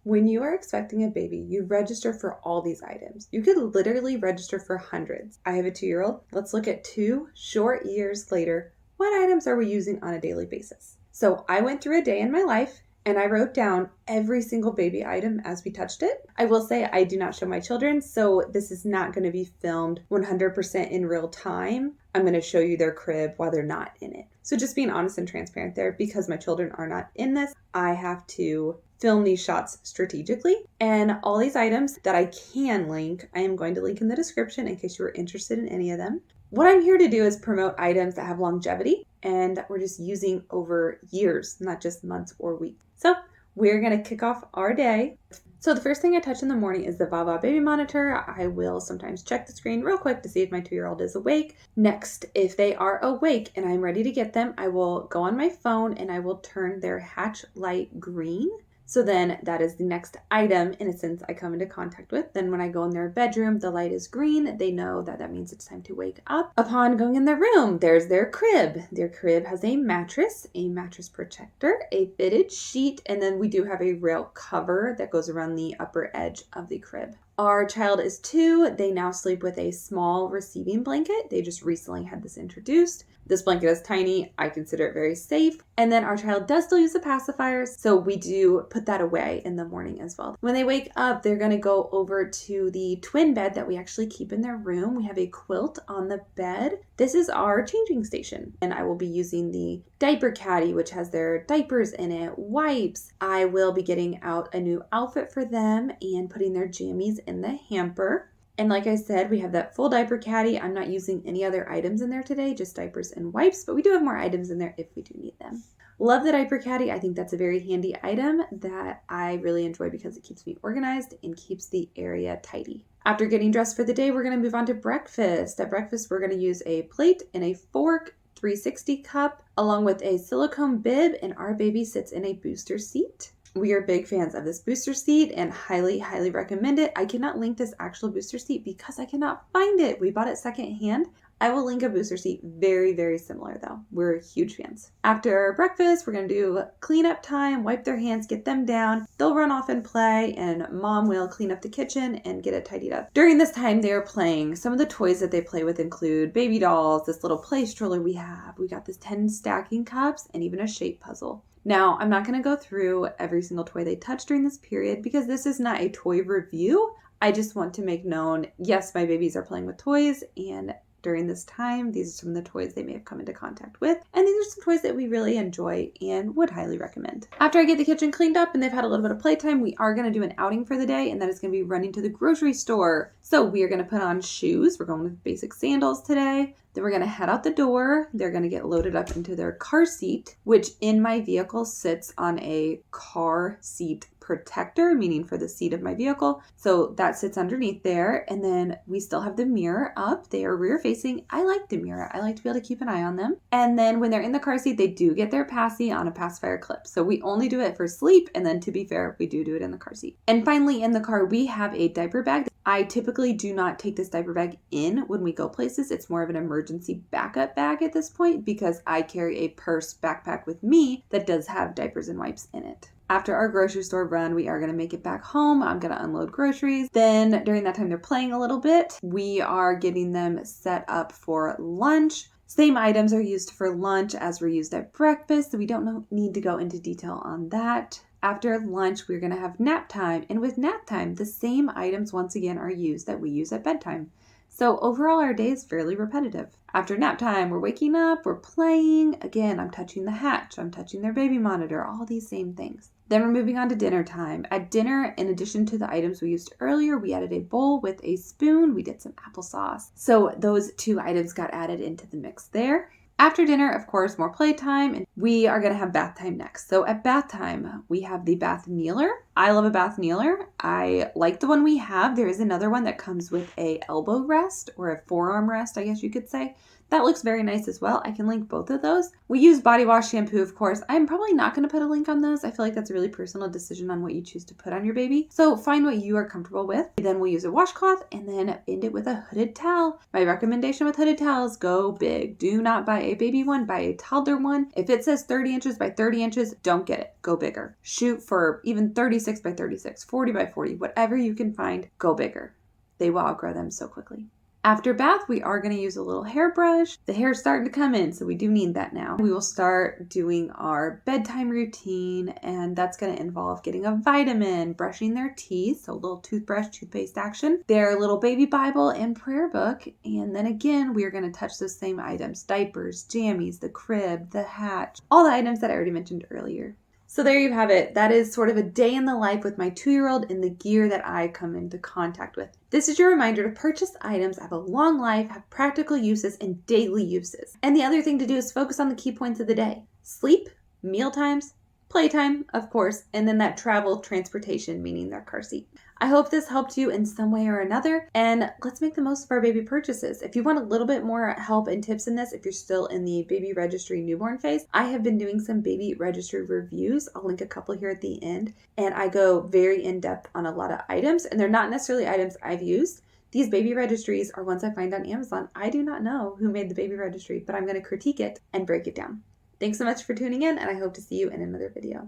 When you are expecting a baby, you register for all these items. You could literally register for hundreds. I have a 2-year-old. Let's look at 2 short years later. What items are we using on a daily basis? So I went through a day in my life and I wrote down every single baby item as we touched it. I will say I do not show my children, so this is not going to be filmed 100% in real time. I'm going to show you their crib while they're not in it. So just being honest and transparent there, because my children are not in this, I have to film these shots strategically. And all these items that I can link, I am going to link in the description in case you are interested in any of them. What I'm here to do is promote items that have longevity and that we're just using over years, not just months or weeks. So we're going to kick off our day. So the first thing I touch in the morning is the VaVa baby monitor. I will sometimes check the screen real quick to see if my 2-year-old is awake. Next, if they are awake and I'm ready to get them, I will go on my phone and I will turn their hatch light green. So then that is the next item, in a sense, I come into contact with. Then when I go in their bedroom, the light is green. They know that that means it's time to wake up. Upon going in their room, there's their crib. Their crib has a mattress protector, a fitted sheet, and then we do have a rail cover that goes around the upper edge of the crib. Our child is 2. They now sleep with a small receiving blanket. They just recently had this introduced. This blanket is tiny. I consider it very safe. And then our child does still use the pacifiers, so we do put that away in the morning as well. When they wake up, they're going to go over to the twin bed that we actually keep in their room. We have a quilt on the bed. This is our changing station, and I will be using the diaper caddy, which has their diapers in it, wipes. I will be getting out a new outfit for them and putting their jammies in the hamper. And like I said, we have that full diaper caddy. I'm not using any other items in there today, just diapers and wipes, but we do have more items in there if we do need them. Love the diaper caddy. I think that's a very handy item that I really enjoy because it keeps me organized and keeps the area tidy. After getting dressed for the day, we're going to move on to breakfast. At breakfast, we're going to use a plate and a fork, 360 cup, along with a silicone bib, and our baby sits in a booster seat. We are big fans of this booster seat and highly, highly recommend it. I cannot link this actual booster seat because I cannot find it. We bought it secondhand. I will link a booster seat very, very similar though. We're huge fans. After breakfast, we're going to do cleanup time, wipe their hands, get them down. They'll run off and play, and mom will clean up the kitchen and get it tidied up. During this time, they are playing. Some of the toys that they play with include baby dolls, this little play stroller we have. We got this 10 stacking cups and even a shape puzzle. Now, I'm not going to go through every single toy they touch during this period because this is not a toy review. I just want to make known, yes, my babies are playing with toys, and during this time, these are some of the toys they may have come into contact with. And these are some toys that we really enjoy and would highly recommend. After I get the kitchen cleaned up and they've had a little bit of playtime, we are going to do an outing for the day, and that is going to be running to the grocery store. So we are going to put on shoes. We're going with basic sandals today. Then we're going to head out the door. They're going to get loaded up into their car seat, which in my vehicle sits on a car seat protector, meaning for the seat of my vehicle. So that sits underneath there. And then we still have the mirror up. They are rear facing. I like the mirror. I like to be able to keep an eye on them. And then when they're in the car seat, they do get their passy on a pacifier clip. So we only do it for sleep. And then to be fair, we do it in the car seat. And finally, in the car, we have a diaper bag. I typically do not take this diaper bag in when we go places. It's more of an emergency backup bag at this point because I carry a purse backpack with me that does have diapers and wipes in it. After our grocery store run, we are going to make it back home. I'm going to unload groceries. Then during that time, they're playing a little bit. We are getting them set up for lunch. Same items are used for lunch as were used at breakfast, so we don't need to go into detail on that. After lunch, we're going to have nap time. And with nap time, the same items once again are used that we use at bedtime. So overall, our day is fairly repetitive. After nap time, we're waking up, we're playing. Again, I'm touching the hatch, I'm touching their baby monitor, all these same things. Then we're moving on to dinner time. At dinner, in addition to the items we used earlier, we added a bowl with a spoon. We did some applesauce. So those 2 items got added into the mix there. After dinner, of course, more playtime, and we are going to have bath time next. So at bath time, we have the bath kneeler. I love a bath kneeler. I like the one we have. There is another one that comes with a elbow rest or a forearm rest, I guess you could say. That looks very nice as well. I can link both of those. We use body wash shampoo, of course. I'm probably not going to put a link on those. I feel like that's a really personal decision on what you choose to put on your baby. So find what you are comfortable with. Then we'll use a washcloth and then end it with a hooded towel. My recommendation with hooded towels, go big. Do not buy a baby one, buy a toddler one. If it says 30 inches by 30 inches, don't get it. Go bigger. Shoot for even 36 36 by 36, 40 by 40, whatever you can find, go bigger. They will outgrow them so quickly. After bath, we are going to use a little hairbrush. The hair's starting to come in, so we do need that now. We will start doing our bedtime routine, and that's going to involve getting a vitamin, brushing their teeth, so a little toothbrush, toothpaste action, their little baby Bible and prayer book, and then again, we are going to touch those same items, diapers, jammies, the crib, the hatch, all the items that I already mentioned earlier. So there you have it. That is sort of a day in the life with my 2-year-old and the gear that I come into contact with. This is your reminder to purchase items that have a long life, have practical uses, and daily uses. And the other thing to do is focus on the key points of the day. Sleep, meal times, playtime, of course, and then that travel transportation, meaning their car seat. I hope this helped you in some way or another, and let's make the most of our baby purchases. If you want a little bit more help and tips in this, if you're still in the baby registry newborn phase, I have been doing some baby registry reviews. I'll link a couple here at the end, and I go very in-depth on a lot of items, and they're not necessarily items I've used. These baby registries are ones I find on Amazon. I do not know who made the baby registry, but I'm going to critique it and break it down. Thanks so much for tuning in, and I hope to see you in another video.